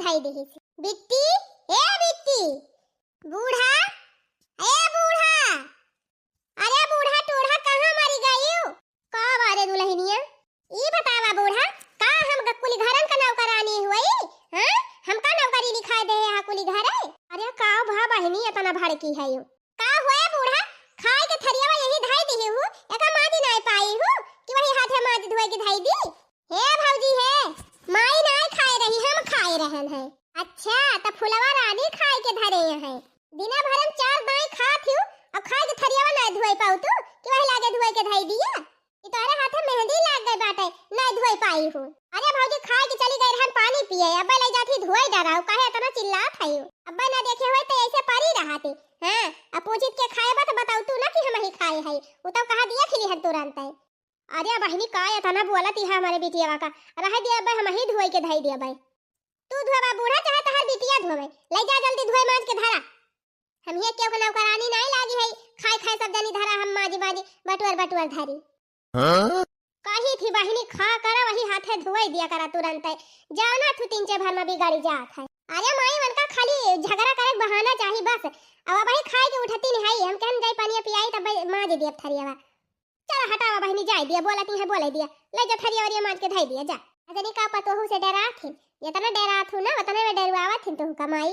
धाई दी। बिट्टी, ए बिट्टी, बूढ़ा, ए बूढ़ा, अरे बूढ़ा टोढ़ा कहाँ मरी गई? का बारे दुल्हनिया ई बतावा बूढ़ा, का हम कुली घरन का नौकरानी हुई? हां हम का नौकरी लिखा दे हा कुली घरे? अरे का भा बहनी इतना भड़की है यू का होए बूढ़ा? खाए के थरियावा यही धाई दी हूं, एका मादी नहीं पाई हूं कि वही हाथे मादी धोए की धाई दी। हे भौजी हे, माई नहीं खाए रही, हम खाए रहन है। अच्छा त फुलवा रानी खाए के धरे है। दिना भर हम चार दाई खात हूं, अब खाए के थरियावा नहीं धोए पाऊ तू कि वही लागे धोए के धाई दिया। ई तोरे हाथे मेहंदी लाग गई बाटे, नहीं धोए पाई हूं। अरे भौजी खाए के चली गई रहन पानी पिए, अब ले जाती धोए डराऊ काहे इतना चिल्लात है? अब ना देखे होए तो ऐसे पारी रहती। हां अब पूछित के खाए बा तो बताऊ तू ना कि हम ही खाए है, उ तो कहा दिया खिली हन तुरंत है। अरे बहनी का इतना बोलत है हमारे बिटिया का, रह दिया बे हम ही धोए के धाई दिया बे। तू धोबा बूढ़ा चाहे तहर बिटिया धोवे, ले जा जल्दी धोए मांज के धरा। हम ये क्यों नौकरानी नहीं लागी है, खाए खाए सब जनी धरा हम माजी माजी बटुअर धारी। हां कही थी बहनी खा करा वही हाथे धोए दिया करा तुरंत है, जाओ ना तू तीन चार भर में बिगाड़ी जात है। अरे माई मन का खाली झगड़ा करे बहाना चाहिए बस। अब भाई खाए के उठती नहीं है, हम कहन जाई पानी पियाई तब माज दिया थरियावा। चल हटावा बहनी जाई दिया, बोलती है बोले दिया, ले जा थरिया और माज के धाई दिया जा। अजनी का पतोहू से डरात थी, इतना डरात हूं ना उतने में डरवावत थी तू कमाई।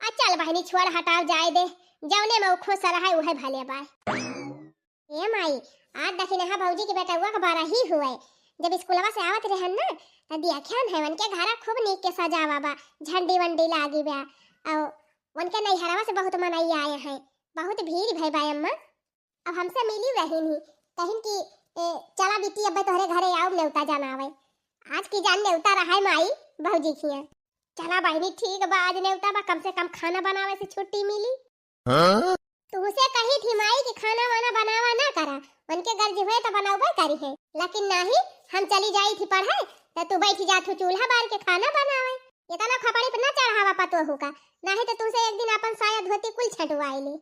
आ चल बहनी छोड़ हटाव जाए दे, जौने में खुश रहा उहे भले बाय। ए माई आज देखिन हा भौजी के बेटा हुआ का 12 ही हुए, जब स्कूलवा से आवत रहन ना त देखियन है उनके घरा खूब नीक के सजावा बा, झंडी वंडी लागी बा, और उनके नैहरवा से बहुत मनाई आए हैं, बहुत भीड़ भई बा अम्मा। अब हमसे मिली रही नहीं कहिन कि चला बिटी अब तोहरे घरे आओ नेवता जनावे। आज की जान नेवता रहा है माई भौजी खिया। चला बहनी ठीक बा, आज नेवता बा, कम से कम खाना बनावे से छुट्टी मिली। हां तुसे कही थी माई कि खाना वाना बनावा ना करा, उनके घर जी हुए तो बनावे करी है, लेकिन नहीं हम चली जाई थी पढ़े तो तू बैठ जा तू चूल्हा बार के खाना बनावे। इतना खपड़ी पे ना चढ़ावा पतो होगा, नहीं तो तुसे एक दिन अपन साया धोती कुल छटवाई ले।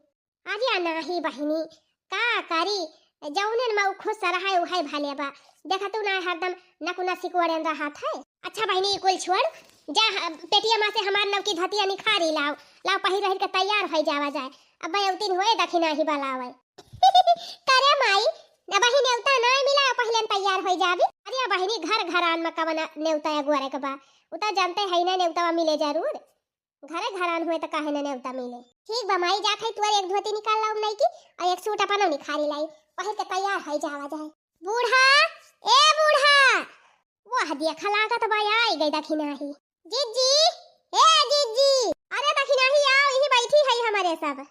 आज या नहीं बहनी का करी, जौने में खुश रहा है उहे भले बा। देखा तू ना हरदम नकुना सिकोड़न रहा था। अच्छा बहनी कुल छोड़ जा, पेटिया मां से हमार नव की धतिया निखारी लाओ, लाओ पहिर रह के तैयार हो जावा जाए। अब भाई उतिन होए दखिना ही बलावे। करे माई ना बहिन नेवता नहीं मिला पहले तैयार हो जाबी। अरे बहिनी घर घरान में कवन नेवता गुरे के बा, उता जानते है ना नेवता मिले जरूर, घरे घरान हुए तो काहे ना नेवता मिले। ठीक बा माई जात है तू एक धोती निकाल लाओ नहीं की और एक सूट अपन निखारी लाई, पहिर के तैयार हो जावा जाए। बूढ़ा ए बूढ़ा, वाह देखा लागत बा आई गई दखिना ही। जीजी ए जीजी, अरे दखिना ही आओ, यही बैठी है हमारे सब।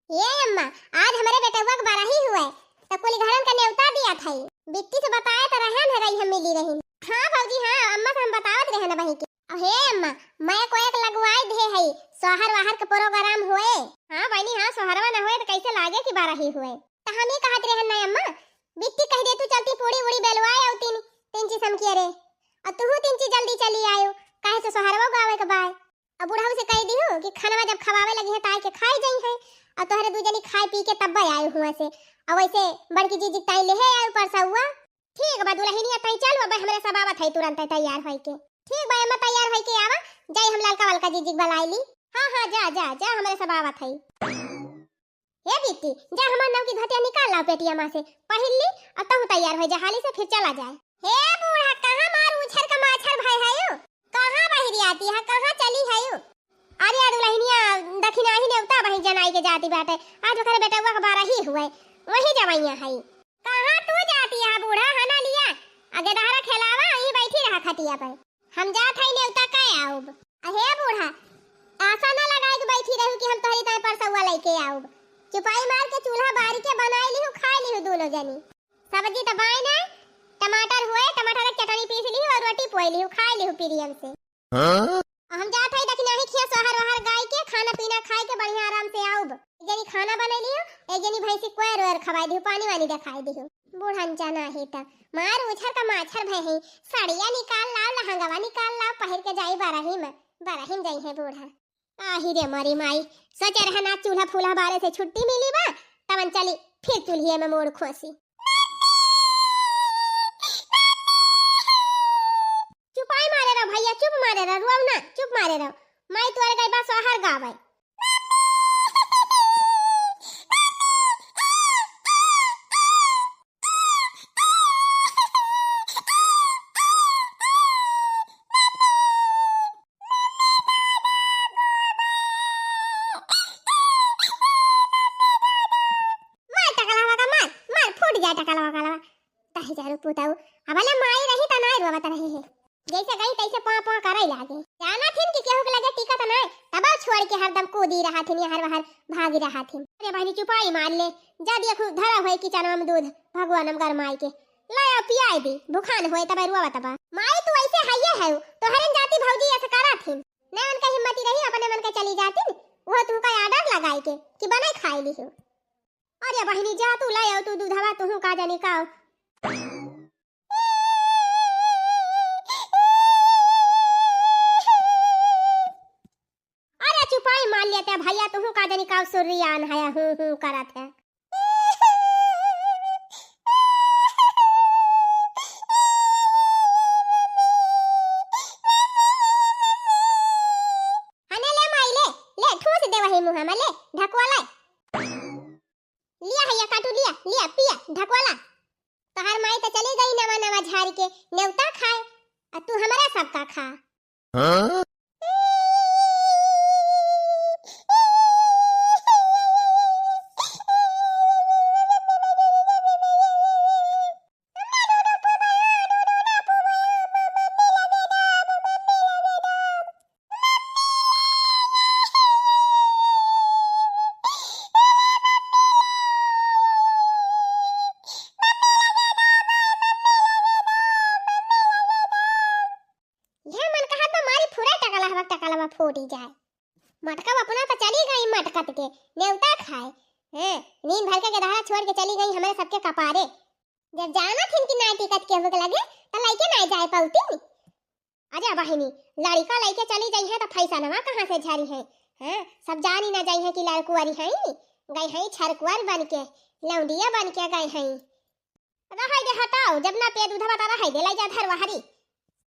ये अम्मा आज हमारे बेटा हुआ 12 ही हुए तो कुल घरन का न्योता दिया था, बिट्टी से बताया तो रहन है रही हम मिली रही। हां भौजी हां अम्मा से हम बतावत रहे ना बही के। हे अम्मा मैं को एक लगवाई दे है सोहर वाहर का प्रोग्राम हुए। हां बहनी हां सोहरवा ना हुए तो कैसे लागे कि 12 ही हुए, तो हम ही कहत रहन ना अम्मा बिट्टी कह दे तू चलती पूड़ी उड़ी बेलवाए और तीन चीज हम किए रे, और तू तीन चीज जल्दी चली आयो काहे से सोहरवा गावे के बाय। अब बुढ़ाऊ से कह दी हूं कि खाना जब खवावे लगी है ताई के खाई जाई है, और तोहरे दू जनी खाए पी के तब आए हुआ से, और वैसे बड़की जीजी ताई ले है आयो परसा हुआ। ठीक बा दुल्हनिया ताई चल बा हमरे सब आवत है तुरंत तैयार होई के। ठीक बा अम्मा तैयार होई के आवा जाई हम ललका वलका जीजी बुलाई ली। हां हां जा जा जा हमरे सब आवत है। हे बिट्टी जा हमर नव की धतिया निकाल ला पेटिया मां से पहिर ली और तू तैयार हो जा हाली से फिर चला जाए। हे बूढ़ा कहां मार उछर का माछर भाई है, कहां बहिरी आती है, कहां चली है? अरे दुल्हनिया दखिना ही नेवता बही जनाई के जाती बाटे, आज ओकरे बेटा हुआ 12 ही हुए वही जवैया है। कहां तू जाती है बूढ़ा, हना लिया आगे दहरा खेलावा यहीं बैठी रहा खटिया पर, हम जात है नेवता का आऊब। हे बूढ़ा आशा ना लगाए कि बैठी रहू कि हम तोहरी ताई परसा हुआ लेके आऊब, चुपाई मार के चूल्हा बारी के बनाई ली हूं खाई ली हूं दोनों जनी। सब्जी दबाई ना टमाटर हुए, टमाटर की चटनी पीस ली और रोटी पोई ली हूं खाई ली हूं प्रियम से। हां हम जात है दखिना ही खिया सोहर वहर गाय के खाना पीना खाए के बढ़िया आराम से आऊब। एक जनी खाना बना लियो, एक जनी भैंसी कोयर वर खवाई दी, पानी वानी दिखाई दी। बूढ़न जाना है त मार उछर का माछर भई है, साड़िया निकाल लाओ लहंगावा निकाल लाओ पहिर के जाई बरहिम जाई है बूढ़ा। आही रे मारी माई सोच रहना चूल्हा फूल्हा बारे से छुट्टी मिली बा तवन चली फिर चूल्हे में मोड़ खोसी। चुपाई मारे रहो भैया चुप मारे जा टकलवा कलवा तही जारू पुताऊ अबले माई रही त नाय रोवत रही है जैसे गई तैसे पा पा करे लागे जाना थिन कि केहू के लगे टिकत नाय तब छोड़ के हरदम कूदी रहा थिन हर बाहर भागी रहा थिन अरे बहनी चुपाई मार ले जा देखो धरा होए किचन में दूध भगवान हम गरमाई के लाया पियाई दी भूखान होए तब रोवत बा माई तू ऐसे हइये है तो हरन जाती भौजी ऐसे करा थिन न उनका हिम्मत रही अपने मन के चली जाती वो तू का आर्डर लगाई के कि बनाई खाई ली हो अरे बहनी जा तू लाया तू दूधवा तू का जानी का चुपाई मान लेते भैया तू का जानी का सुरियान है हूं करत है हने ले माई ले ठूस दे वही मुंह में ले ढकवाला लिया है या काटू लिया पिया ढकवाला तोहर माई तो चली गई नवा नवा झाड़ के नेवता खाए और तू हमारा सबका खा हां टकलवा फूटी जाए मटका अपना तो चली गई मटकत के नेवता खाए हैं नींद भर के गधा छोड़ के चली गई हमारे सबके कपारे जब जाना थी कि नाई टिकट के होके लगे तो लइके नहीं जाए पौती अरे बहिनी लड़का लइके चली गई है तो पैसा नवा कहां से झरी है हैं सब जानी ना जाई है कि लड़कुआरी है गई है छरकुआर बन के लौंडिया बन के गई है रहाई दे हटाओ जब ना पे दूधवा ता रहाई दे लाई जा धरवाहरी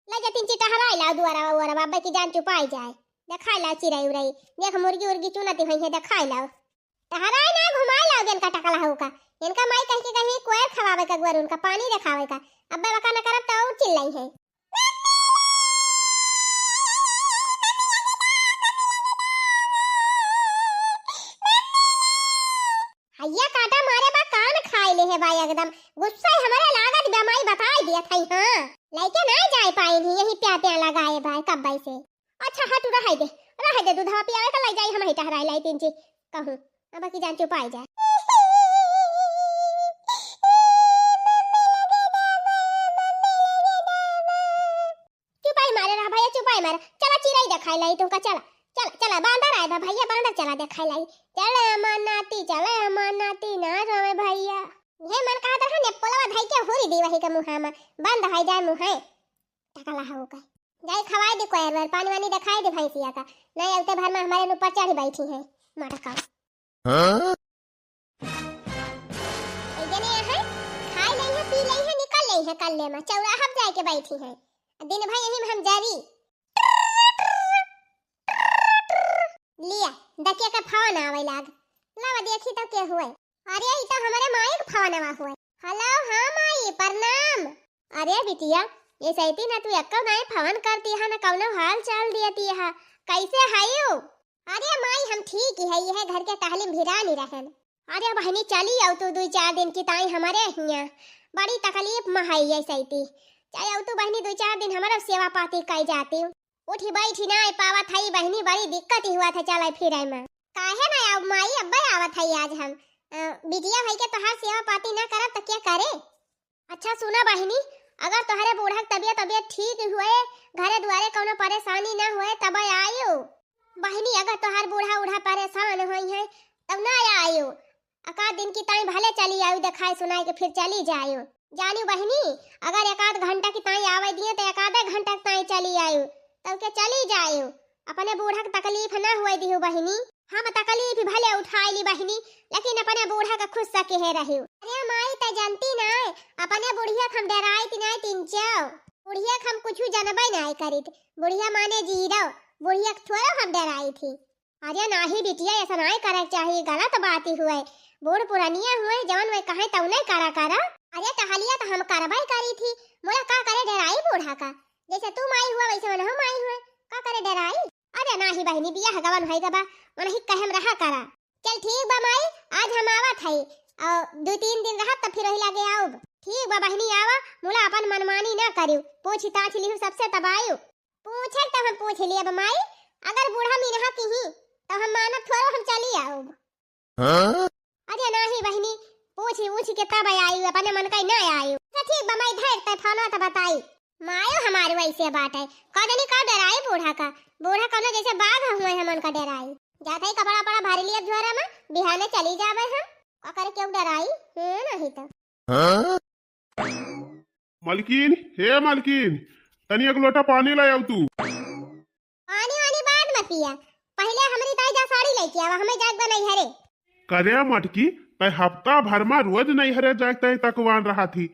लगे तीन चिटा हराई ला दुआरा ओरा बाबा की जान चुपाई जाए देखाई ला चिरई उरई देख मुर्गी उर्गी चुनती होई है देखाई ला हराई ना घुमाई ला गेन का टकला होका इनका माई कह के कहीं कोयर खवावे का गुर उनका पानी देखावे का अब्बा बका न करब तो चिल्लाई है हैया काटा मारे बा कान खाई ले है भाई एकदम गुस्सा हमारे लागत बेमाई बताई दिया था हां लेके ना जाए पाएंगी यही प्या लगाए भाई कब भाई से अच्छा हटू रह दे दूधवा पियावे का ले जाई हम हिटा हराई लाई तीन ची कहूं अब की जान चुपाई जाए चुपाई मारे रहा भैया चुपाई मारे चला चिराई दिखाई लाई तुमका चला बांदर आए भैया बांदर चला दिखाई लाई चले अमर नाती ना रोवे भैया ये मन कहा था ने पोलवा धाई के होरी दी वही के मुहा में बंद है जाए मुहा टकला हो गए जाई खवाई दे कोयर बार पानी वानी दिखाई दे भैंसिया का नहीं अलते भर में हमारे ऊपर चढ़ी बैठी है मटका हां ए जने है खाई ले है पी ले है निकल ले है कल्ले में चौराहा जाए के बैठी है दिन भाई यही में हम जारी लिया दकिया का फोन आवे लाग लावा देखी तो के हुए अरे ई तो हमारे माई के फोनवा हुए हेलो हां माई प्रणाम अरे बिटिया ये सैती ना तू एक्का नहीं फोन करती है ना कौनो हाल चाल दियती है कैसे हायो अरे माई हम ठीक ही है ये घर के तालीम भिरा नहीं रहन अरे बहनी चली आओ तू 2-4 दिन की ताई हमारे हिया बड़ी तकलीफ में है ये सैती चाहे आओ तू बहनी 2-4 दिन हमारा सेवा पाती कई जाती उठी बैठी ना पावत है बहनी बड़ी दिक्कत ही हुआ था चले फिरे में काहे ना अब माई अब्बा आवत है आज हम बिटिया भाई के तोहार सेवा पाती ना करब तो क्या करे अच्छा सुना बहनी अगर तोहरे बूढ़ा तबियत ठीक हुए घरे दुआरे कोनो परेशानी ना हुए तब आयो बहनी अगर तोहार बूढ़ा परेशान होई है तब ना आयो एकाध दिन की ताई भले चली आयो दिखाई सुनाई के फिर चली जायो जानी बहनी अगर एकाध घंटा की ताई आवे दिए तो एकाध घंटा ताई चली आयो तब के चली जायो अपने बूढ़ा के तकलीफ ना हुए दियो बहनी हम तकलीफ भले उठाई ली बहनी लेकिन अपने बूढ़ा का खुश सके है रही अरे माई त जानती ना अपने बुढ़िया हम डराई ती नहीं तीन चाव बुढ़िया हम कुछ जानबे नहीं करित बुढ़िया माने जीरो बुढ़िया थोड़ा हम डराई थी अरे नाही बिटिया ऐसा नहीं करे चाहिए गलत बात ही हुए बूढ़ पुरानिया हुए जवन में कहे तब नहीं करा अरे टहलिया तो हम करबई करी थी मोला का करे डराई बूढ़ा का जैसे तू माई हुआ वैसे मन हम आई हुए का करे डराई अरे नाही बहनी बिया गवन भाई गबा मन ही कहम रहा करा चल ठीक बा माई आज हम आवत हई और 2-3 दिन रहब तब फिर रही लागे आऊब। ठीक बा बहनी आवा, मुला अपन मनमानी ना करियो, पूछ ताछ लिहु सबसे तबायु। पूछे तो हम पूछ लिए बमाई, अगर बूढ़ा मीनहा की ही तो हम मानब थोरो हम चली आऊब। हां अरे नहीं बहनी, पूछ के तब आई अपने मन का ना आई। ठीक बमाई धैर ते फोनो तो बताई। मायो हमारे वैसे बात है, कदनी का डराई बूढ़ा का, बूढ़ा कोनो जैसे बाघ हुए हमन का डराई। जाते ही कपड़ा पड़ा भारी लिए झोरा में बिहाने चली जावे हम, का करे क्यों डराई है नहीं तो। हां मालकिन, हे मालकिन, तनी एक लोटा पानी ले आव तू। पानी वानी बाद में पिया, पहले हमरी ताई जा साड़ी लेके आवा, हमें जाग बनाई हरे। करे मटकी, तै हफ्ता भर में रोज नहीं हरे जागते तकवान रहा थी,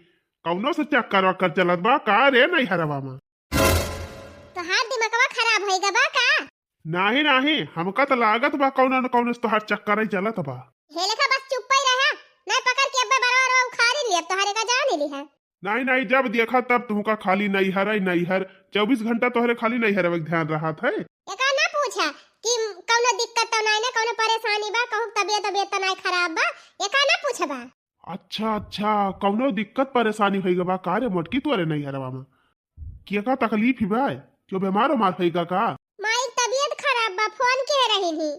कौनो से चक्कर वक्कर चलत बा का रे नहीं हरवा में? तो हाथ दिमागवा खराब होइगा बा का? नहीं हमका तो लागत बा कौनो न कौनो तो हर चक्कर ही चलत बा। हेले का बस चुप ही रहा, नहीं पकड़ के अब्बे बराबर उखाड़ी ली, अब तो हरे का जान ली है। नहीं जब देखा तब तुमका खाली नहीं हर 24 घंटा तोहरे खाली नहीं हर ध्यान रहा था। एका ना पूछा कि कौनो दिक्कत तो नहीं ना, कौनो परेशानी बा, कहू तबियत तो नहीं खराब बा, एका ना पूछबा। अच्छा कौनो दिक्कत परेशानी होइगा बा का रे मोटकी तोरे नहीं हरवा में? क्या का तकलीफ ही बा, क्यों बीमार होइगा का? माई तबियत खराब बा, फोन के रही थी।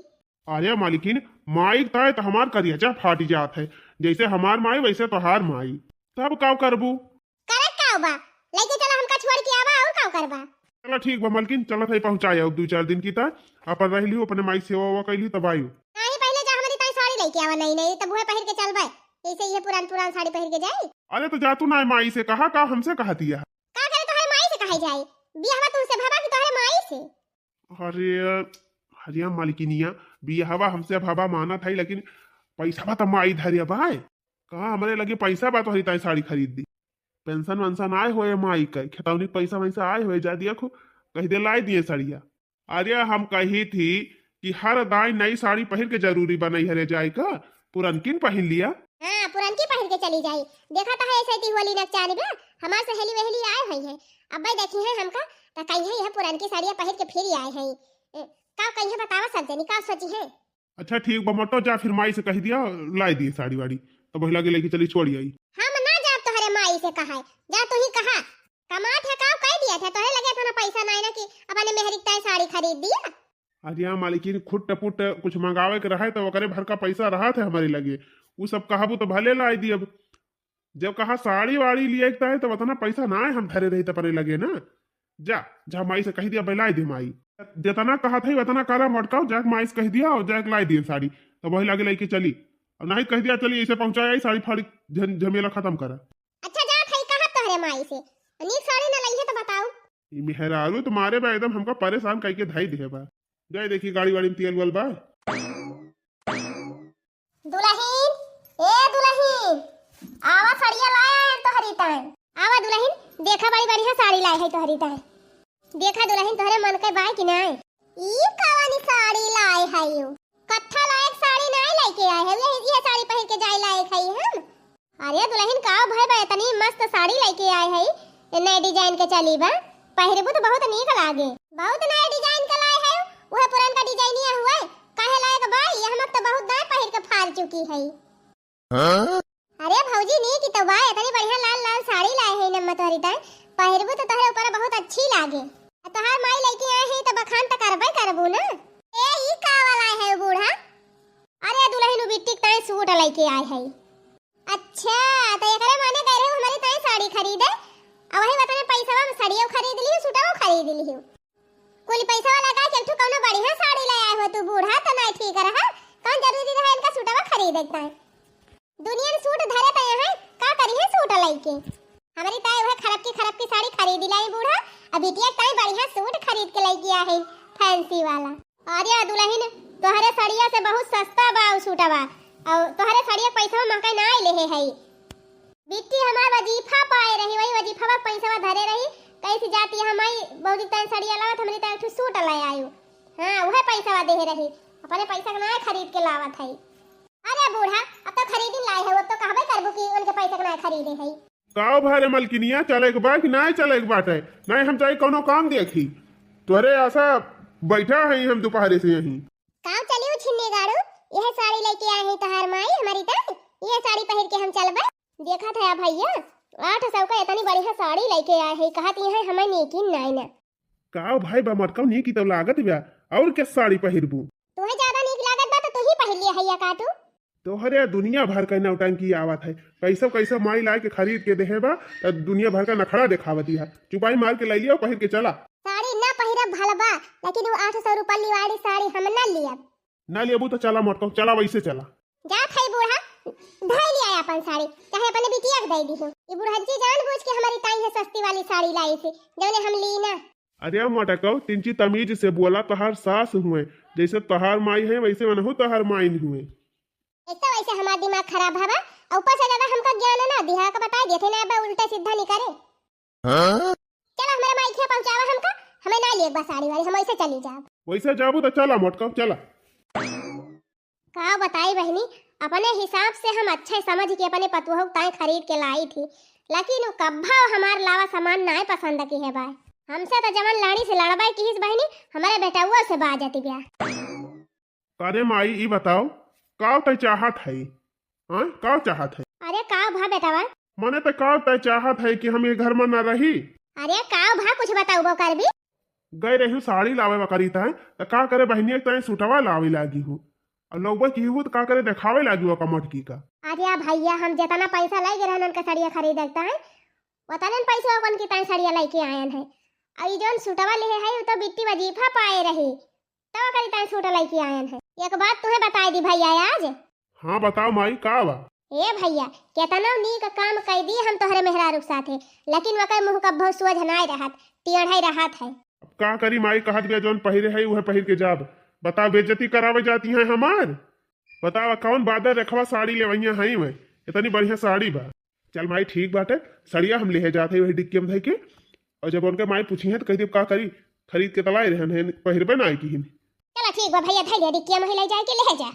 अरे मालिकिन, माई ताए तो हमार करिया फाट जात है, जैसे हमार माई वैसे तोहार माई, तब का करबू? करत का बा, लेके चला हमका छोड़ के आवा और का करबा। चलो ठीक बा मालकिन, चलो थई पहुंचाए अब 2-4 दिन की ता अपन रह लियो, अपने माई सेवा कैली तब आयु। नहीं पहले जा हमारी ताई साड़ी लेके आवा, नहीं तब वह पहन के चलबे, ऐसे ये पुरान साड़ी पहन के जाए। अरे तो जातू ना माई से कहा का हमसे कहा दिया का करे तोहरे माई से कहे जाए, बियाहवा तुमसे भाबा कि तोहरे माई से? अरे हरिया मालिकिनिया, बियाहवा हमसे भाबा माना था, लेकिन पैसा बा तो माई धरिया बाय कहा हमारे लगे पैसा बा तो हरी ताई साड़ी खरीद दी। पेंशन वेंशन आए हुए माई का खेतौनी पैसा वैसा आए हुए जा दिया खो कह दे लाई दिए साड़िया। अरे हम कही थी कि हर दाई नई साड़ी पहन के जरूरी बनई हरे जाए का, पुरनकिन पहन लिया। हां पुरनकी पहन के चली जाई, देखा तो है ऐसे ती होली नचानी बा, हमार सहेली वहेली आए हुई है, अब भाई देखी है हमका त कहीं है पुरनकी साड़िया पहन के फिर आए हैं, का कहीं बतावा सब जनी का सोची है। अच्छा ठीक बा मटो जा, फिर माई से कह दिया लाई दिए साड़ी वाड़ी, तो बहिला के लेके चली छोड़ी आई। हम ना जा तोहरे माई से कहा, जा तू ही कहा कमात है का कह दिया था, तोहरे लगे था ना पैसा नहीं ना कि अपने मेहरी ताई साड़ी खरीद दिया। अरे यहाँ मालिकिन खुट टपुट कुछ मंगावे के रहा है तो वकरे भर का पैसा रहा था हमारे लगे, वो सब कहाबू तो भले लाई दी। अब जब कहा साड़ी वाड़ी लिए है तो उतना पैसा ना हम धरे रही तो परे लगे ना, जा माई से कह दिया लाई दी माई, जितना कहा था उतना करा मटकाओ, जाके माई से कह दिया और जाके लाई दिए साड़ी, तो वही लगे लेके चली, और नहीं कह दिया चली इसे पहुंचाया साड़ी फाड़ी झमेला खत्म करा। अच्छा जा थई कहा तोहरे माई से नीक साड़ी ना लई है तो बताओ। मेहरारू तुम्हारे बा एकदम हमको परेशान करके धाई दे बा, जाए देखी गाड़ी वाड़ी में तेल वल बा। दुल्हन ए दुल्हन आवा साड़िया लाया है तोहरी ताई, आवा दुल्हन देखा बड़ी बढ़िया साड़ी लाई है तोहरी ताई, देखा दुल्हन तोहरे मन के बाय कि नहीं, ई कवानी साड़ी लाई है यू कत्था लायक साड़ी नहीं लेके आए है, ये साड़ी पहन के जाए लायक है हम। अरे दुल्हन का भाई बा इतनी मस्त साड़ी लेके आए है, नए डिजाइन के चली बा, पहिरबू तो बहुत नीक लागे, बहुत नए डिजाइन का लाए है, वह पुरान का डिजाइनिया हुआ काहे लायक भाई, ये हमक तो बहुत दाय पहिर के फाड़ चुकी है। हां अरे भौजी नी की तो भाई इतनी बढ़िया लाल साड़ी लाए है नम्मा तोहरी ताई, पहिरबू तो तोहरे ऊपर बहुत अच्छी लागे, तोहार माई लेके आए है तो बखान तो करबे करबू ना। ए ई का वाला है बूढ़ा? अरे दुल्हन बिट्टी ताई सूट लेके आए है। अच्छा तो एकरे माने गए रहे हमारी ताई साड़ी खरीदे, अब वही बताने पैसा में साड़ियों खरीद ली, सूटों खरीद ली, कुल पैसा लगा के तू कौनो बढ़िया साड़ी ले आए हो, तू बूढ़ा तो नहीं ठीक रहा, कौन जरूरी रहा इनका सूटवा खरीदता है, दुनिया में सूट धरे पे है का करी है सूट लेके, हमारी ताई वह खराब की साड़ी खरीद लाई बूढ़ा, अब बिटिया ताई बढ़िया सूट खरीद के लेके आ है फैंसी वाला। अरे दुल्हन तोहरे साड़िया से बहुत सस्ता बा सूटवा, और तोहरे साड़िया पैसा महंगा ना ले है, बिट्टी हमार वजीफा पाए रही, वही वजीफा में पैसा धरे रही, कैसी जाती है हमारी बहुजी ताई साड़िया लावत, हमारी ताई ठू सूट ले आयु, हां वह पैसा दे रही, अपने पैसा ना खरीद के लावत है। अरे बूढ़ा अब तो खरीद लाई है, वो तो कहबे करबू कि उनके पैसा ना खरीदे है। काओ भारे मलकिनिया चले के बा कि नहीं चले के बाटे, नहीं हम चाहे कोनो काम देखी, तोरे ऐसा बैठा है हम दोपहर से यहीं। काम चलियो छिन्ने गाड़ू, यह साड़ी लेके आए हैं तोहार माई हमारी ताई, ये साड़ी पहन के हम चलबे। देखा था भैया 800 का इतनी बढ़िया साड़ी लेके आए है, कहती है हमें यकीन नहीं ना। का भाई बा मटकम नहीं की तो लागत बा और क्या साड़ी पहिरबू। तुम्हें ज्यादा नीक लागत बा तो तू ही पहन लिया हैया काटू। तोहरे दुनिया भर का नौटंकी आवत है, कैसे कैसे माई ला के खरीद के देहे बा त दुनिया भर का नखड़ा दिखावती है। चुपाई मार के ले लिया पहिर के चला। साड़ी ना पहिरब भल बा, लेकिन वो 800 रुपया वाली साड़ी हम ना लियब। ना लेबू तो चला मटकम, चला वैसे चला। जा खई बूढ़ा धई लिया अपन साड़ी, चाहे अपने बिटिया के दे दी हो। ये बुढ़ाजी जानबूझ के हमारी ताई है सस्ती वाली साड़ी लाई थी जौने हम ली ना। अरे मटकौ तिंची तमीज से बोला, तोहार सास हुए जैसे तोहार माई है वैसे मनहु तोहार माई हुए। ऐसा वैसे हमारा दिमाग खराब हवा और ऊपर से ज्यादा हमका ज्ञान ना दिहा का बता दिए थे ना, अब उल्टा सीधा नहीं करे। चलो हमारे माई के पहुंचावा हमका, हमें ना लिए बस साड़ी वाली, हम ऐसे चली जाब। वैसे जाबू तो चला मटकौ चला। का बताई बहनी, अपने हिसाब से हम अच्छे समझ के अपने पतुहू ताई खरीद के लाई थी, लेकिन कब्बा हमार लावा सामान नहीं पसंद की है भाई। हमसे तो जवन लाड़ी से लड़बाई की हिस बहनी, हमारे बेटाउआ से बाजती बिया। अरे माई ई बताओ का तय चाहत है? हां का चाहत है? अरे का भा बेटावा? मने तो का तय चाहत है कि हम ये घर में न रही। अरे का भा कुछ बताऊ बो कर भी। गए रही साड़ी लावे करी था तो का करे बहनी तय सुटवा लावे लागी हूँ और लोग की हूँ तो का करे दिखावे लागी हुआ कमटकी का। अरे भैया हम जितना पैसा लाई गए रहन का साड़िया खरीदता है उतना पैसा अपन की ताई साड़िया लेके आयन है। और जोन सुटवा ले है तो बिट्टी वजीफा पाए रही तब करी ताई सूट लेके आयन है। एक बात तुम्हें बताई दी भैया आज। हाँ बताओ माई का बा? ए भैया केतना नीक काम कई दी हम तोहरे मेहरारू साथे, लेकिन वकर मुंह कब्बो सोझ नाय रहत, टेढ़ई रहत है। अब का करी माई कहत गया जोन पहिरे है वह पहिर के जाब। बताओ बेइज्जती करावे जाती है हमार। बताओ कौन बादर रखवा साड़ी लेवैया है मैं, इतनी बढ़िया साड़ी बा। चल माई ठीक बाटे, सड़िया हम ले जाते वही डिक्की में धई के, और जब उनके माई पूछी है तो कह दी का करी खरीद के तलाई रहन है पहिरबे ना आई की। चलो ठीक बा भैया, धई ले डिक्की में ले जाए के ले जा।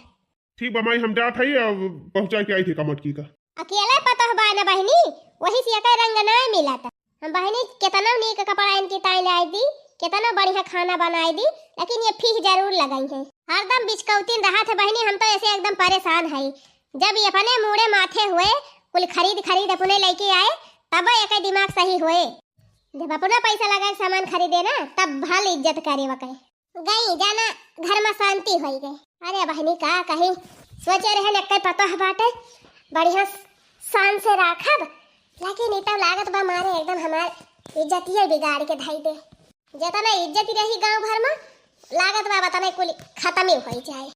ठीक बा माई हम जात है और पहुंचा के आई थी कमटकी का। अकेला पता बा ना बहनी, वही से का रंग ना मिला था। हम बहनी केतना नीक कपड़ा इनकी ताई लाई दी, केतना बढ़िया खाना बनाई दी, लेकिन ये फीस जरूर लगाई है। हरदम बिचकौतीन रहा था बहनी, हम तो ऐसे एकदम परेशान है। जब ये अपने मुड़े माथे हुए कुल खरीद अपने लेके आए तब एक दिमाग सही हुए। जब अपना पैसा लगा सामान खरीदे ना तब भल इज्जत करे वके गई जाना घर में शांति हो गई। अरे बहनी का कहीं सोचे रहे न पता है बाटे बढ़िया शान से राखब, लेकिन इतना लागत बा मारे एकदम हमार इज्जतिया बिगाड़ के धाई दे। जितना इज्जत रही गांव भर में लागत बा बताने कुल खत्म ही हो जाए।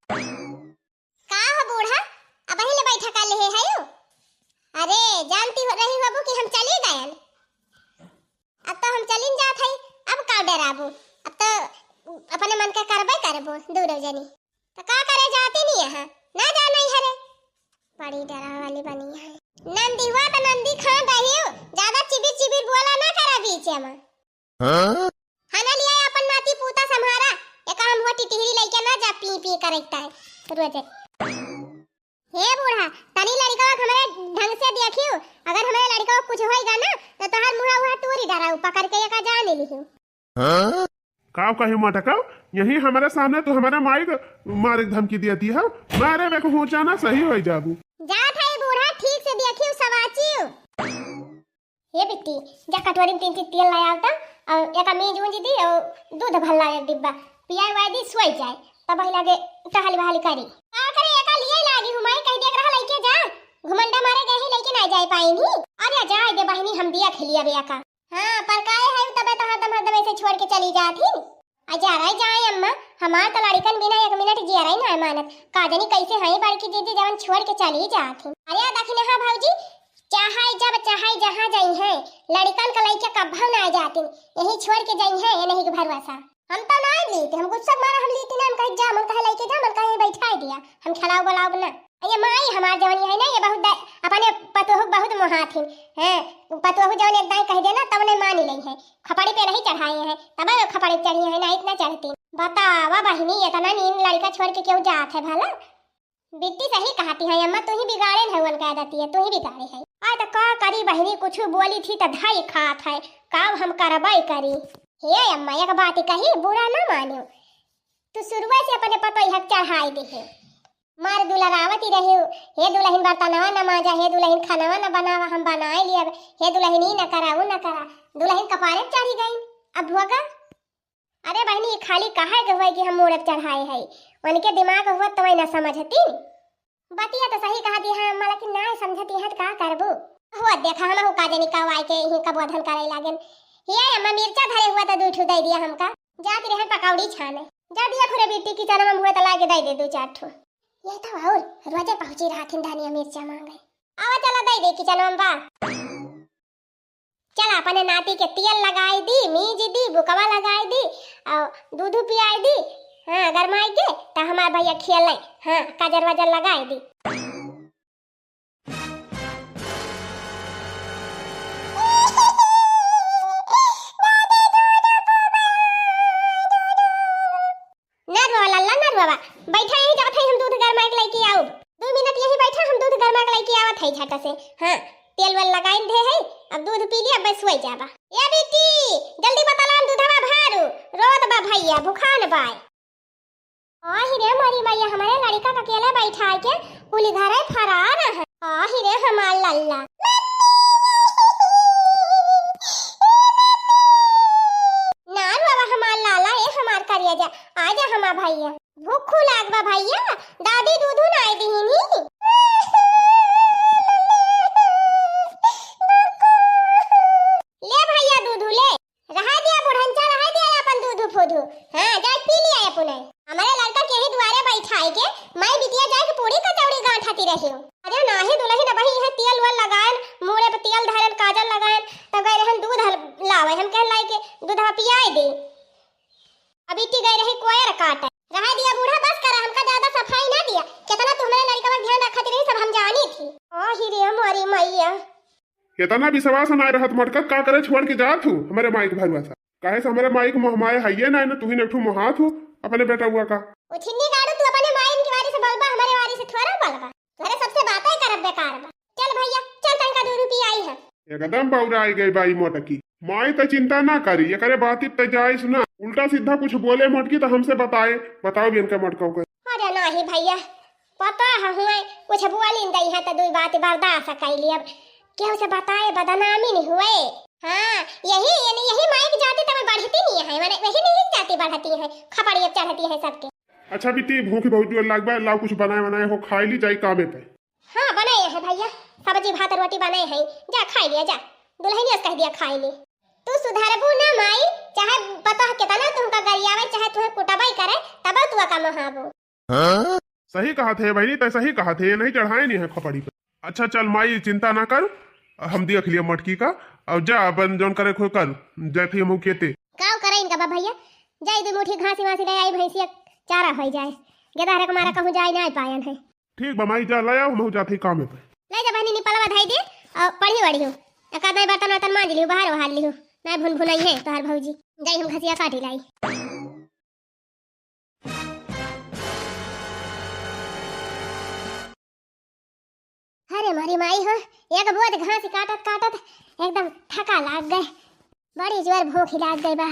का हो बूढ़ा अब ही ले बैठा कर ले है यो? अरे जानती हो रही बाबू कि हम चले गए, अब तो हम चलिन जात है, अब का डराबू, अब तो अपने मन का करबे करबो दूर जनी तो का करे जाते नहीं है ना जाना ही हरे बड़ी डरा वाली बनी है। नंदी हुआ तो नंदी खा दहियो, ज्यादा चिबिर चिबिर बोला ना करा बीच में। खाना लिया अपन नाती पूता संभारा, एक हम हुआ टिटहरी लेके ना जा पी पी करता है रोजे। हे बूढ़ा तनी लड़का हमारे ढंग से देखियो, अगर हमारे लड़का को कुछ होएगा ना तो तोहर मुंह हुआ टूरी डराऊ पकड़ के एक जाने लियो। का कहीं मटकाओ यही हमारे सामने तो हमारा माई मारे धमकी देती है, मारे में हो जाना सही हो जाबू। जा था बूढ़ा ठीक से देखियो सवाचियो। ये बिट्टी जा कटोरी में 3 तेल लाया आवता और एक मेज ऊंजी दी और दूध भल्ला एक डिब्बा पिया हुआ दी सोई जाए तब ही लगे टहल बहाली करी। का करे एका लिए लागी हुमाई कह देख रहा लेके जा, घुमंडा मारे गए लेके ना जाए पाई नी। अरे जा दे बहनी हम दिया खिलिया बेया का। हां पर काहे है तबे तो हरदम ऐसे छोड़ के चली जाती। अजा रही जाए अम्मा, हमार तो लड़कन बिना 1 मिनट जिया रही ना मानत, का जानी कैसे हई बड़की दीदी जवन छोड़ के चली जाती। अरे दखिन हां भौजी चाहे जब चाहे जहां जाई है लड़कन का लइके कब्बा ना जाती, यही छोड़ के जाई है ये नहीं के भरोसा। हम तो ना लीते, हम गुस्सा मारा हम लीते ना, हम कह जा मन कहे लेके जा, मन कहे बैठा दिया, हम खिलाओ बुलाओ ना। ये माई हमार जवानी है ना, ये बहुत अपने पतोहु बहुत मोहाथिन है। पतोहु जवन एक दाई कह देना तब नहीं मान ली है, खपड़ी पे नहीं चढ़ाए हैं तब खपड़ी चढ़ी है ना, इतना चढ़ती। बतावा बहनी इतना नींद लड़का छोड़ के क्यों जात है भला? बिट्टी सही कहती है अम्मा, तू ही बिगाड़े है वन कह देती है, तू ही बिगाड़े है। आ तो का करी बहनी, कुछ बोली थी तो धाई खात है, काम हम करबाई करी। हे अम्मा एक बात कही बुरा ना मानियो, तू शुरुआत से अपने पतो हक चढ़ाई दे। मार दुलरावत ही रहे हो। हे दुल्हन बर्तनवा न मांजा, हे दुल्हन खानवा न बनावा, हम बनाए लिया। हे दुल्हन ई न करा वो न करा, दुल्हन कपारे पे चढ़ी गई। अब भोगा अरे बहनी ये खाली कहा के हुआ कि हम मोड़ पे चढ़ाए है, उनके दिमाग हुआ तो वही न समझती। बतिया तो सही कहा दी हां, मला कि ना समझती है तो का करबो। हुआ देखा हम का जानी का वाई के ही का बोधन करे लागन। हे अम्मा मिर्चा धरे हुआ तो दूठू दे दिया हमका। जात रहे पकौड़ी छाने, जा दिया खुरे बेटी किचन में हुआ तो लाके दे दे 2-4 ठो। ये तो और रोजे पहुंची रात धनिया मिर्चा मांगे। आवा चला दे दे किचन में बा। चल अपने नाती के तेल लगाई दी, मीज दी, बुकवा लगाई दी और दूध पियाई दी। हां गरमाई के तो हमार भैया खेल हां काजर वजर लगाई दी। बैठा यही जात है, हम दूध गरमा के लेके आओ। 2 मिनट यही बैठा, हम दूध गरमा के लेके आवत है झटा से। हां तेल वाल लगाई दे है, अब दूध पी लिया बस सोई जाबा। ए बेटी जल्दी बताला हम दूधवा भारू रोत बा भैया भूखान बाय। आही रे मारी मैया हमारे लड़का का अकेला बैठा है के पुली घरे फरार है। आही रे हमार लल्ला नार बाबा हमार लाला ए हमार करिया जा आजा हमार भैया भूखू लागबा भैया दादी दूधू नाई दीनी। ले भैया दूधू ले रहा दिया बुढ़ंचा रहा दिया अपन दूधू फोधू। हां जा पी लिया अपने हमारे लड़का के ही द्वारे बैठाए के मैं बिटिया जाए के पूरी कचौड़ी गांठाती रही हूं। अरे नाही दुल्हन अब ही है तेल वाल लगाएन मुड़े पे तेल धरन काजल लगाएन तब गए रहन दूध लावे हम कह लाई के दूधवा पियाई दे। अभी टी गई रही कोयर काटे रहा दिया बूढ़ा बस कर हमका ज्यादा सफाई ना दिया। कितना तुम्हारे लड़का का ध्यान रखत रही सब हम जानी थी। ओ ही रे हमारी मैया कितना विश्वास ना रहत मटकत का करे छोड़ के जात हूं हमारे माइक भरवा सा काहे से हमारे माइक मोहमाए हइए ना तू ही नेठू मोहात हो अपने बेटा हुआ का उठिन्नी गाड़ू तू अपने माइन की वारी से बलबा हमारे वारी से थोड़ा बलबा तोरे सबसे बातें करब बेकार बा। चल भैया चल तनका 2 रुपया आई है एकदम बौरा आई गई बाई मोटकी माई तो चिंता ना करी ये करे बात इतने जाए सुना उल्टा सीधा कुछ बोले मोटकी तो हमसे बताओ भी इनका मोटका को। अरे नहीं भैया पता है हुए कुछ बोली नहीं है तो 2 बात बर्दाश्त कर ली। अब क्यों से बताए बदनामी नहीं हुए। हाँ यही माइक जाती तो मैं बढ़ती नहीं है मैंने वही नहीं जाती बढ़ती है खपड़ी चढ़ती है सबके। अच्छा बीती भूखी बहुत जोर लग बा लाओ कुछ बनाए हो खाई ली जाई कामे पे। हाँ बनाए है भैया सब्जी भात रोटी बनाए है जा खाई लिया जा दुल्हनिया कह दिया खाई ली। तू सुधारबू ना माई चाहे पता है कितना तुमका गरियावे चाहे तुम्हें कुटबाई करे तब तू का महाबू। सही कहा थे बहनी तय सही कहा थे नहीं चढ़ाए नहीं है खपड़ी पे। अच्छा चल माई चिंता ना कर हम देख लिया मटकी का और जा अपन जौन करे खो कर जाती हम खेते काव करे इनका बा भैया जाई 2 मुट्ठी घासी वासी ले आई भैंसिया चारा हो जाए गेदा रे हमारा कहूं जाई ना पायन है। ठीक बा माई जा ले आओ हम जाती काम पे ले जा बहनी निपलवा धाई दे और पढ़ी वड़ी हो एक आध बर्तन मांज लियो बाहर हाल लियो ना भुन भुनाई है तोहर भौजी जाई हम घसिया काटी लाई। अरे मारी माई हो एक बोझ घास काटत एकदम थका लाग गए बड़ी जोर भूख लाग गई बा।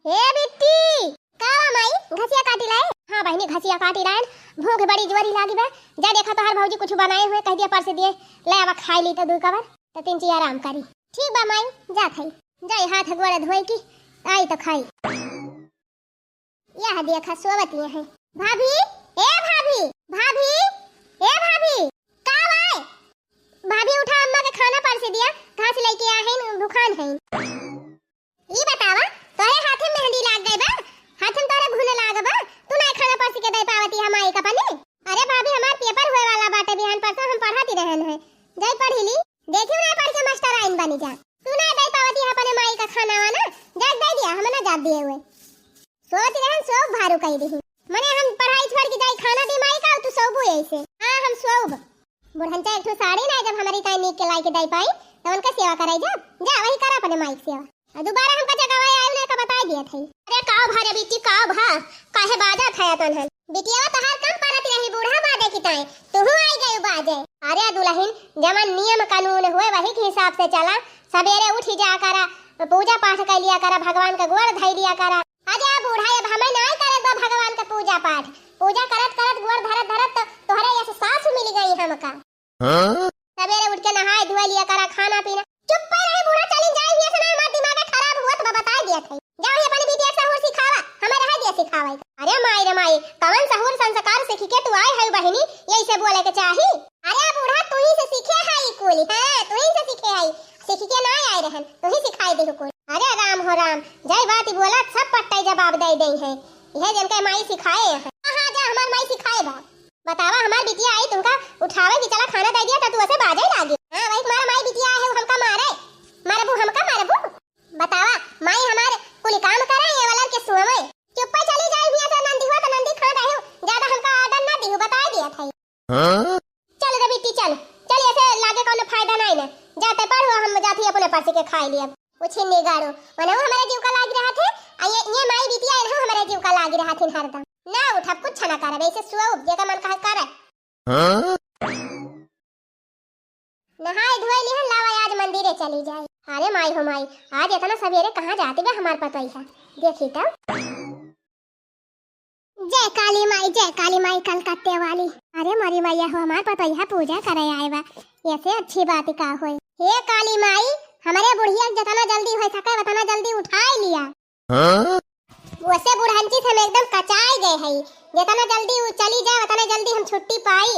ए बिट्टी कावा माई घसिया काटी लाए। हां बहनी घसिया काटी लाए भूख बड़ी जोरी लागी बा जा देखा तो हर भौजी कुछ बनाए हुए कह दिया पर से दिए ले अब खाई ली तो 2 कवर तो 3 ची आराम करी। ठीक बा माई जा खाई जाई हाथ गोड़ धोई की आई तो खाई। यह देखा सोवती है भाभी ए भाभी भाभी ए भाभी भाभी उठा अम्मा के खाना पर से दिया कहां से लेके आए हैं दुकान है। ई बतावा तोरे हाथ में मेहंदी लाग गई बा हाथ में तोरे भूने लाग बा तू नहीं खाना पर से के दे पावती हमारी का पने। अरे भाभी हमार पेपर हुए वाला बाटे बिहान परसों हम पढ़ाती रहन है जाई पढ़ी ली देखियो ना पढ़ के मास्टर आइन बनी जा तू ना दे पावती अपने माई का खाना वाना जा दे दिया हम ना जा दिए हुए सोच रहन सो भारू कह दी मने हम पढ़ाई छोड़ के जाई खाना दे माई का तू सोबू ऐसे। हां हम सोब बुढ़ंचा एक साड़ी ना जब हमारी ताई नीक के लाई के दे पाई तो उनका सेवा कराई जा वही करा अपने माइक सेवा दोबारा हमका जगह आए ने का बता दिया थी। अरे काव भरे बेटी काव भा काहे बाजा थाया तन बिटिया तो हर कम परत रही बूढ़ा बाजे की ताई तू आई गई बाजे। अरे दुल्हन जमन नियम कानून हुए वही के हिसाब से चला सवेरे उठ जा करा पूजा पाठ कर लिया करा भगवान का गोड़ धई लिया करा। अरे बूढ़ा अब हमें नहीं करे भगवान का पूजा पाठ पूजा करत करत गोड़ धरत धरत तो तोहरे जैसे सास मिल गई हमका। सवेरे उठ के नहाए धोए लिया करा खाना पीना। चुप पे रहे बूढ़ा, चली जाए हिया से ना हमार दिमाग खराब हुआ तो बता दिया था। जाओ ये अपनी बिटिया सहूर सिखावा, हमें रह दिया सिखावे। अरे माई रे माई, कवन सहूर संस्कार सीख के तू आए है बहिनी, यही से बोले के चाही। अरे बूढ़ा तू ही से सीखे है ई कुल, हां तू ही से सीखे है, सीख के ना आए रहन, तू ही सिखाई दे कुल। अरे राम हो राम, जय बात बोला सब पट्टे जवाब दे दे है। यह जन के माई सिखाए है। हां जा हमार माई सिखाए बा। बतावा हमार बिटिया आई तुमका उठावे कि चला खाना दे दिया त तू ऐसे बाजे लागे। हां भाई तुम्हारा माई बिटिया है हमका मारे, मारबू हमका मारबू। बतावा माई हमारे कुल काम करे ये वाला के सुवे। चुप पे चली जाए हिया से नंदी हुआ त नंदी खा दे, ज्यादा हमका आर्डर ना दियो बता दिया था। हां चल रे बिटी चल, चल ऐसे लागे कोनो फायदा नहीं ना, जाते पढ़ो हम जाती अपने पास के खाई लिया। उछे निगाड़ो मने वो हमारे जीव का लाग रहा थे, ये माई बिटिया है हमारे जीव का लाग रहा थे हरदम। ना उठा कुछ ना करे वैसे सुओ जेका मन कह करे। हां नहाए धोए लिहन लावा आज मंदिरे चली जाए। अरे माई हो माई, आज इतना सवेरे कहां जाती बे हमार पता ही है। देखी तब जय काली माई कलकत्ते वाली। अरे मरी मैया हो हमार पता ही है पूजा करे आए बा, ऐसे अच्छी बात का होई। हे काली माई हमारे बुढ़िया जितना जल्दी हो सके उतना जल्दी उठाई लिया। हां वैसे बुढ़ांची से हम एकदम कचाई गए है, जितना जल्दी वो चली जाए उतना जल्दी हम छुट्टी पाई।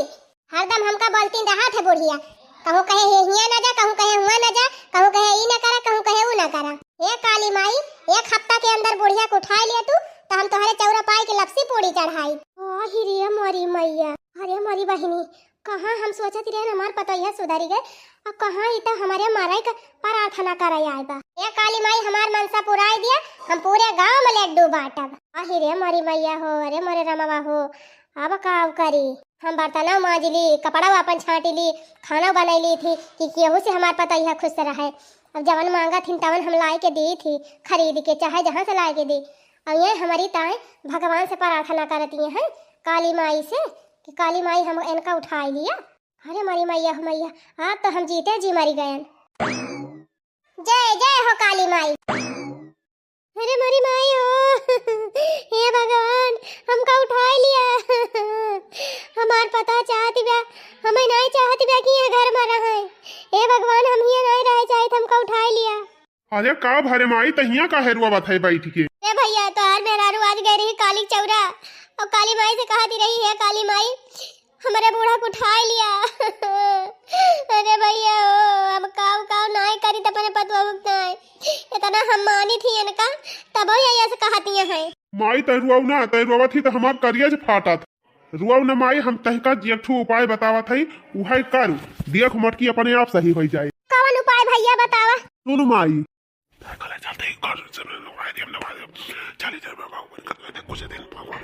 हरदम हमका बोलती रहा थे बुढ़िया, कहूं कहे हिया ना जा, कहूं कहे हुआ ना जा, कहूं कहे ई ना करा, कहूं कहे ऊ ना करा। हे काली माई एक हफ्ता के अंदर बुढ़िया को उठाई लिया तू तो हम तोहरे चौरा पाई के लपसी पूड़ी चढ़ाई। ओ हिरिया मरी मैया, अरे मरी बहिनी कहां हम सोचत रहे हमार पता है सुधरी गए और कहां ई तो हमारे माराई का प्रार्थना करे आए बा। हे काली माई हमार मनसा पुराई दिया, हम पूरे गांव में लड्डू बांटब। आ हिरे मरी मैया हो, अरे मोरे रमवा हो, अब का करी। हम बर्तनों मांजली, कपड़ा अपन छांटली, खाना बनैली थी कि केहू से हमार पता है खुश रहे। अब जवन मांगा थी तवन हम लाई के दी थी खरीद के, चाहे जहां से लाई के दी। और ये हमारी ताए भगवान से प्रार्थना करती हैं काली माई से कि काली माई हम इनका उठा लिया। अरे मरी मैया हो मैया, आज तो हम जीते जी मरी गए। जय जय हो काली माई। अरे मरी माई हो, हे भगवान हमका उठा लिया। हमार पता चाहती बा, हमें नहीं चाहती बा कि ये घर में रहे। हे भगवान हम ये नहीं रहे चाहते, हमका उठा लिया। अरे का भरे माई तहिया का हेरुआ बताई बैठ के। ए भैया तो हर मेहरारू आज गई रही काली चौरा और काली माई से कहती रही है काली माई हमारे बूढ़ा को उठा लिया। अरे भैया ओ अब काव काव नहीं करी त अपने पतवा नहीं इतना हम मानी थी इनका तब ये ऐसे कहती है। माई तरुआ ना तरुआ थी तो हमार करिया से फाटा था। रुआ न माई हम तहका एक ठो उपाय बतावा थई, उहाई करू देख मटकी अपने आप सही हो जाए। कौन उपाय भैया बतावा? सुन माई कल चलते ही कर से नवाई दे नवाई चली जाए बाबा कुछ दिन भगवान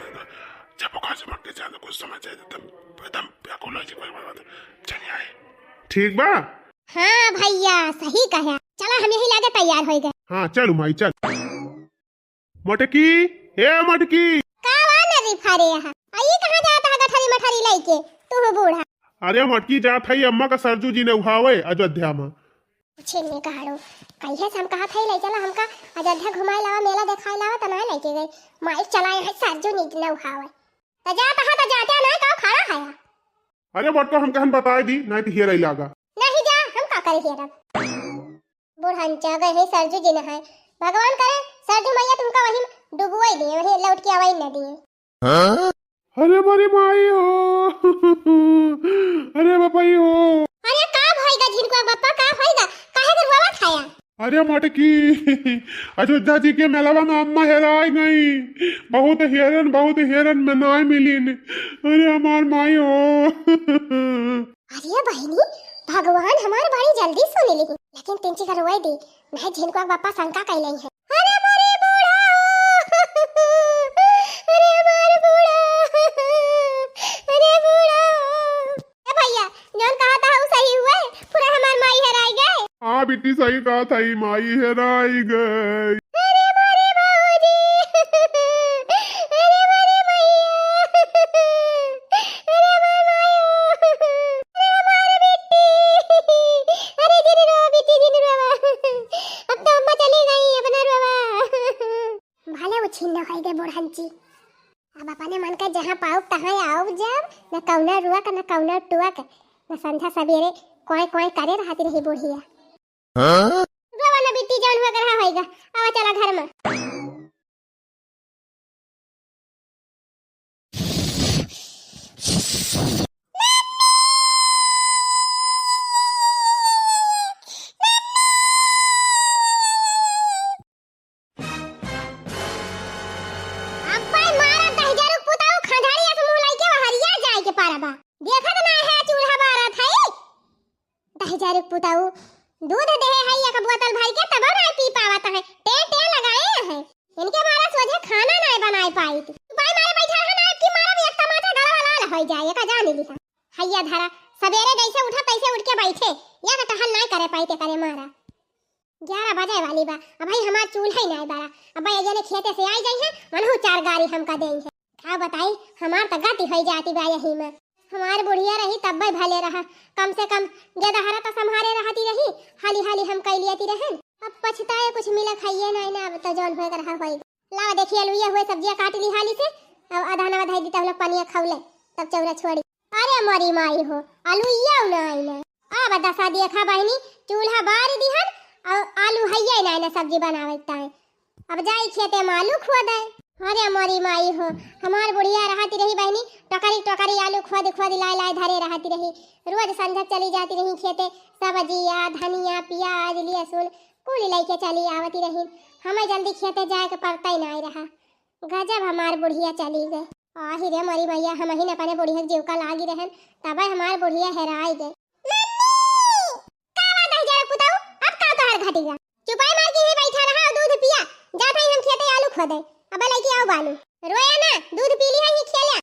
जब का से मटके जाने कुछ समझ जाए तब एकदम पैकोलॉजी बात चलिए आए ठीक बा। हां भैया सही कहा, चला हम यही लागे तैयार हो गए। हां चल माई चल। मटकी ए मटकी कावा न रिफारे यहां आई कहां जाता है गठरी मठरी लेके तू बूढ़ा? अरे मटकी जात है अम्मा का सरजू जी ने उहावे अयोध्या में। छिन्ने कहाड़ो कहिए से हम कहा थे ले चला हमका अयोध्या घुमाए लावा मेला दिखाए लावा त ना लेके गए। माई चलाए है सरजू नीच न उहावे त जाता है त जाते ना का खड़ा है। अरे बटको हम कहन बताई दी नहीं तो हेरे लागा नहीं जा हम का करे हेरब। बुढ़न चा गए है सरजू जी न है, भगवान करे सरजू मैया तुमका वही डुबोई दे वही लौट के आवाई न दिए। हां अरे मरी माई हो अरे बापाई हो। अरे का भइगा झिनको बापा का भइगा काहे के रुवा खाया? अरे मटकी अयोध्या जी के मेलावा में अम्मा हेराई गई, बहुत हेरन में नहीं मिली। अरे हमार माई हो। अरे बहनी भगवान हमार बड़ी जल्दी सुन ली लेकिन तिनची का रुवाई दी मैं झिनको बापा शंका कैले है। अरे मारे बूढ़ा अरे मार बूढ़ा अरे बूढ़ा ए भैया जौन कहा था वो सही हुआ पूरा हमार माई हेराई गए। हां बेटी सही कहा था माई हेराई गई। अरे मारे बाबूजी अरे मारे मैया अरे मार मायो अरे मार बेटी अरे जिन रो बेटी जिन रो अब तो अम्मा चली गई अपना रोवा भले वो छीन न खाई गए बुढ़ांची। अब अपने मन का जहां पाऊ कौना रुआ का न कौना टुआ का न संध्या सवेरे कोई कोई करे रहती रही बुढ़िया। रोवा न बिट्टी जौन हुआ रहा होएगा। आवा चला घर में। पुताऊ दूध दे है या का बोतल भर के तब ना पी पावत है। टे टे लगाए हैं इनके मारा सोझे खाना नहीं बनाए पाई थी। भाई मारे बैठा है ना कि मारा भी एक टमाटर गलवा लाल हो जाए का जान ली। हैया धारा सवेरे जैसे उठा तैसे उठ के बैठे या का टहल नहीं करे पाई ते करे मारा 11 बजे वाली बा। अब भाई हमार चूल्हा ही नहीं बारा। अब भाई जने खेते से आई जाई है मनहु 4 गाड़ी हमका देई है। का बताई हमार त गति हो जाती बा यही में। हमार बुढ़िया रही तब भाई भले रहा कम से कम गदहरा तो संभाले रहती रही हाली हाली हम कई लियाती रहन। अब पछताए कुछ मिला खाइए नहीं ना। अब तो जौन होए रहा होई लावा देखिए लुइया हुए सब्जियां काट ली हाली से। अब आधा नवा धाई दी तब लोग पानी खाउले तब चौरा छोड़ी। अरे मरी माई हो आलूया नहीं ना। अब दसा दिया खा बहनी चूल्हा बार दिहन और आलू हैया नहीं ना सब्जी बनावे ताए। अब जाई खेते में आलू खुआ दे। अरे मरी माई हो हमार बुढ़िया रहती रही बहनी टोकरी टोकरी आलू खुद लाई लाई धरे रहती रही। रोज संध्या चली जाती रही खेते सब्जिया धनिया प्याज लहसुन कुल लेके चली आवती रही। हमें जल्दी खेते जाए के पड़ता ही नहीं रहा। गजब हमार बुढ़िया चली गए। आही रे मरी मैया हम ही अपने बुढ़िया जीव का लागी रहन तब हमार बुढ़िया हेराई गए। चुपाई मार के ही बैठा रहा दूध पिया जा भाई हम खेते आलू खोदे। अब लइकी आओ बालू रोया ना दूध पी लिया ही खेला।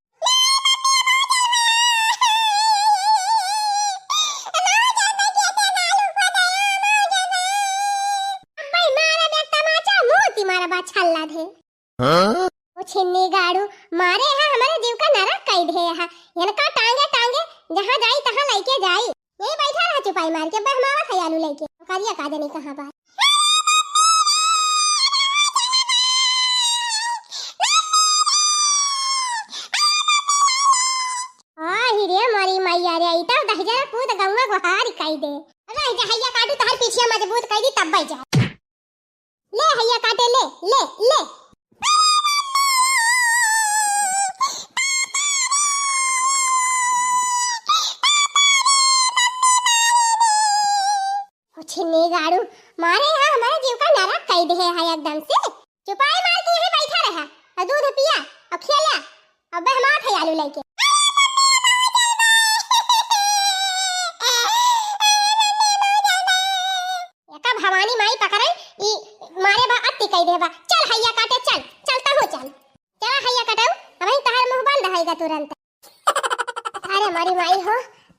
भाई मारा बेटा तमाचा मोती मारा बा छल्ला दे। वो छिन्नी गाड़ू मारे है हमारे जीव का नरक कई दे है। इनका टांगे टांगे जहां जाई तहां लइके जाई। यही बैठा रहा चुपाई मार के बहमावा था आलू लइके करिया का जानी कहां बा। अरे इता दहजरा कूद गंगा को हार कई दे। अरे जा हैया काटू तहर पीछे मजबूत कई दी तब बच जाए। ले हैया काटे ले ले ले। छिन्नी गाड़ू मारे है हमारे जीव का नरक कई दे है एकदम से। चुपाई मार के यहीं बैठा रहा और दूध पिया और खेला अब बहमा थे आलू लेके। भवानी माई पकड़े ई मारे बा अत्ती कई देबा। चल हैया काटे चल चलता हो चल चला हैया काटऊ अब ही तहार मुंह बंद रहेगा तुरंत। अरे मारी माई हो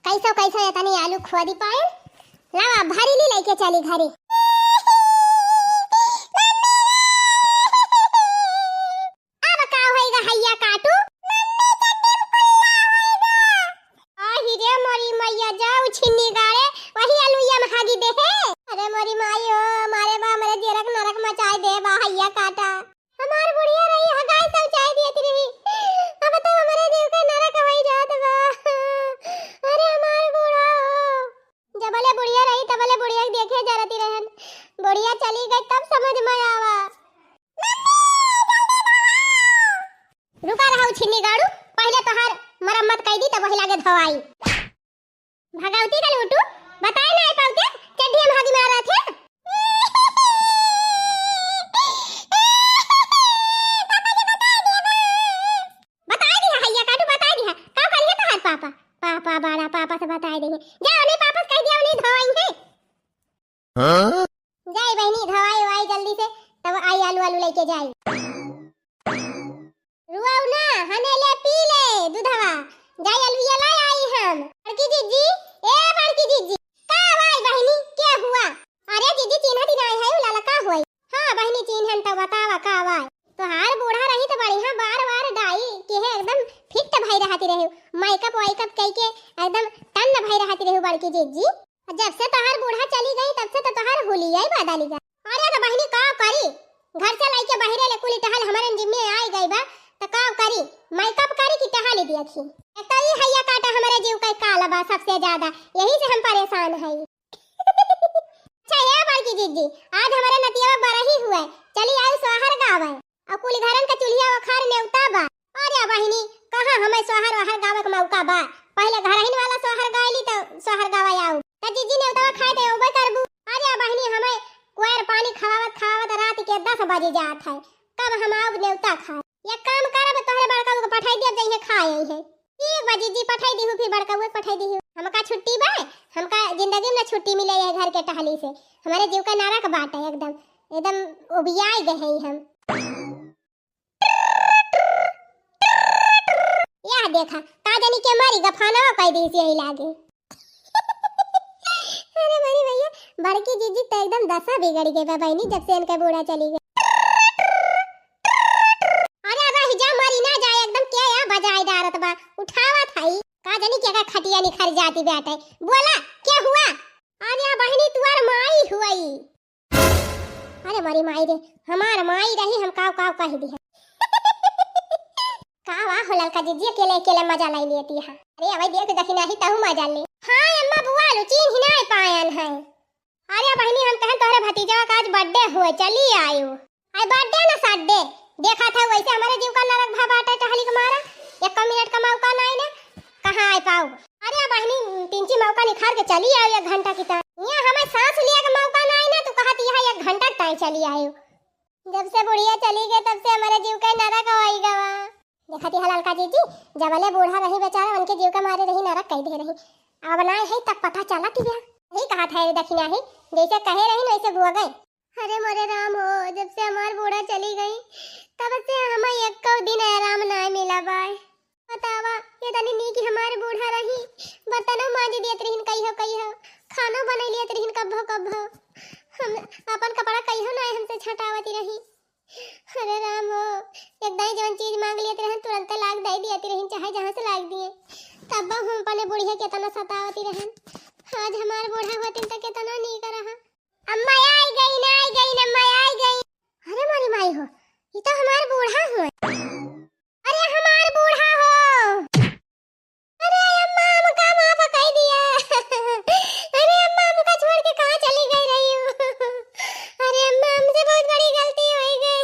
कैसो इतनी आलू खोदी पाए लावा भरी ली लेके चली घरी। अब का होएगा हैया काटू आही रे मारी मैया जाऊ छिन्नी गाड़े वही आलूया में हागी दे है। अरे मोरी माई हो मारे बा मेरे जेरक नरक मचाई दे बा हैया काटा। हमार बुढ़िया रही हगाई सब चाय देती रही अब तो हमारे जीव का नरक होई जात बा। अरे हमार बूढ़ा हो जबले बुढ़िया रही तबले बुढ़िया देखे जरती रहन। बुढ़िया चली गई तब समझ में आवा। रुका रहा छिन्नी गाड़ू पहले तोहार मरम्मत कई दी तब वही लागे धवाई। भगावती कल उठू बताए ना पाउते चड्डी हम हागी मार रहे थे। बताए दिया हैया काटू बताए दिया का करिए तोहार पापा पापा बड़ा पापा से बताए देंगे। जा उन्हें पापा कह दिया उन्हें धवाई है। जाए बहनी धवाई वाई जल्दी से तब आई आलू आलू लेके जाई। रुआऊ ना हने ले पी ले दूधवा जाई आलू ये लाई आई हम। बड़की जीजी ए बड़की जीजी का भाई बहनी क्या हुआ। अरे जीजी चिन्ह दिन आई है लाला का होई। हां बहनी चिन्हन तो बतावा का भाई तोहार बूढ़ा रही तो बढ़िया बार डाई के है एकदम फिट भाई रहती रही मेकअप वाइकअप कई के एकदम टन भाई रहती रही बड़की जीजी। जब से तोहार बूढ़ा चली गई तब से तो तोहार होलिया ही बदली गई। अरे तो बहनी का करी घर से लाई के बहिरे ले कुली टहल हमारे जिम्मे आई गई बा तो का करी मेकअप करी कि टहली देखी। एक तो ये हैया काटा हमारे जीव का काला बा सबसे ज्यादा, यही से हम परेशान है। अच्छा ये बड़की जीजी, आज हमारे नतिया में बरही हुआ है, चली आयु सोहर गावे और कुल घरन का चुलिया वखार नेवता बा। अरे बहिनी कहां हमें सोहर वहर गावे का मौका बा, पहले घरहिन वाला सोहर गायली तो सोहर गावा आऊ त जीजी नेवता खाए दे ओबे करबू। अरे बहिनी हमें कुआर पानी खावत खावत रात के 10 बजे जात है, कब हम आऊ नेवता खाए। ये काम करब तोहरे बड़का को पठाई देब जइहे खाए है। ठीक बा जीजी पठाई दीहु, फिर बड़का को पठाई दीहु। हमका छुट्टी बा, हमका जिंदगी में छुट्टी मिले है घर के टहली से, हमारे जीव का नारक बाट है एकदम एकदम उबियाई गए हैं हम। या देखा का जानी के मारी गफाना कह दी से यही लागे। अरे मेरी भैया बड़की जीजी तो एकदम दशा बिगड़ गई बा बहनी जब से इनका बूढ़ा चली गई। अरे अबे हिजा मरी ना जाए एकदम क्या या बजाई डारत बा, उठावा थाई का जानी क्या खटिया निखर जाती बैठे। बोला क्या हुआ? अरे बहनी तुआर माई हुई। अरे मारी माई रे, हमार माई रही हम काव काव कह दी है। का वाह होलल का जीजी अकेले अकेले मजा लाई लेती है। अरे अबे देख दखिना ही तहु मजा ले। हां अम्मा बुआ लुचीन ही नहीं पायन है। अरे बहनी हम कहें तोहरे भतीजा का आज बर्थडे हुए चली आयो। आई बर्थडे ना सड्डे देखा था वैसे हमारे जीव का नरक भा बाटा टहली के मारा, एक मिनट का मौका नहीं ना कहां आ पाऊ। अरे बहनी 3 मौका निखार के चली आयो 1 घंटा की तरह। यहां हमें सांस लिया का मौका नहीं ना, तू कहती है 1 घंटा तक चली आयो। जब से बुढ़िया चली गई तब से हमारे जीव का नरक होई गवा। देखती हलाल का जीजी जबले बूढ़ा रही बेचारा उनके जीव का मारे रही नरक कह दे रही। अब ना है तब पता चला कि यही कहा था दखिना ही जैसे कहे रही वैसे हुआ गए। अरे मोरे राम हो, जब से हमार बूढ़ा चली गई तब से हमें एक दिन आराम ना मिला बाय। बतावा ये तनी नी कि हमारे बूढ़ा रही बर्तनों मांज दियत रहिन कहियो खाना बना लियत रहिन कभो हम अपन कपड़ा कहियो ना हमसे छटावती रही। अरे राम हो एक दाई जवन चीज मांग लियत रहन तुरंत लाग दई दियत रहिन चाहे जहां से लाग दिए। तब हम अपने बुढ़िया के तना सतावती रहन। आज हमार बूढ़ा होतिन त केतना नी करहा। अम्मा आई गई ना अम्मा आई गई। अरे मारी माई हो ये तो हमार बूढ़ा हुआ। अरे हमार बूढ़ा हो। अरे अम्मा हमका माफ कर दिया। अरे अम्मा हमका छोड़ के कहां चली गई रही हो। अरे अम्मा हमसे बहुत बड़ी गलती हो गई।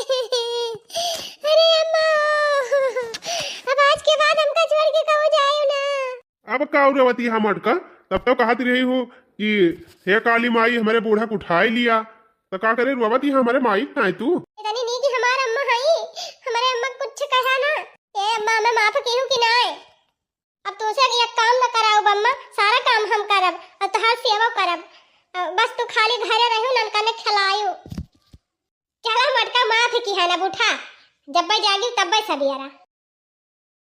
अरे अम्मा अब आज के बाद हमका छोड़ के कहो जाओ ना। अब का औरवती हम अटका तब तो कहती रही हो कि हे काली माई हमारे बूढ़ा को उठा लिया, तो का करे रुआवती हमारे माई ना तू इतनी नहीं कि हमारा अम्मा है, हमारे अम्मा कुछ कहा ना। ए अम्मा मैं माफ कहूं कि ना है। अब तुझसे एक काम न कराओ अम्मा, सारा काम हम करब और तोहार सेवा करब, बस तू खाली घरे रहू ननका ने खिलायो। चला मटका माफ की है ना बूढ़ा, जब जागी तब सबियारा।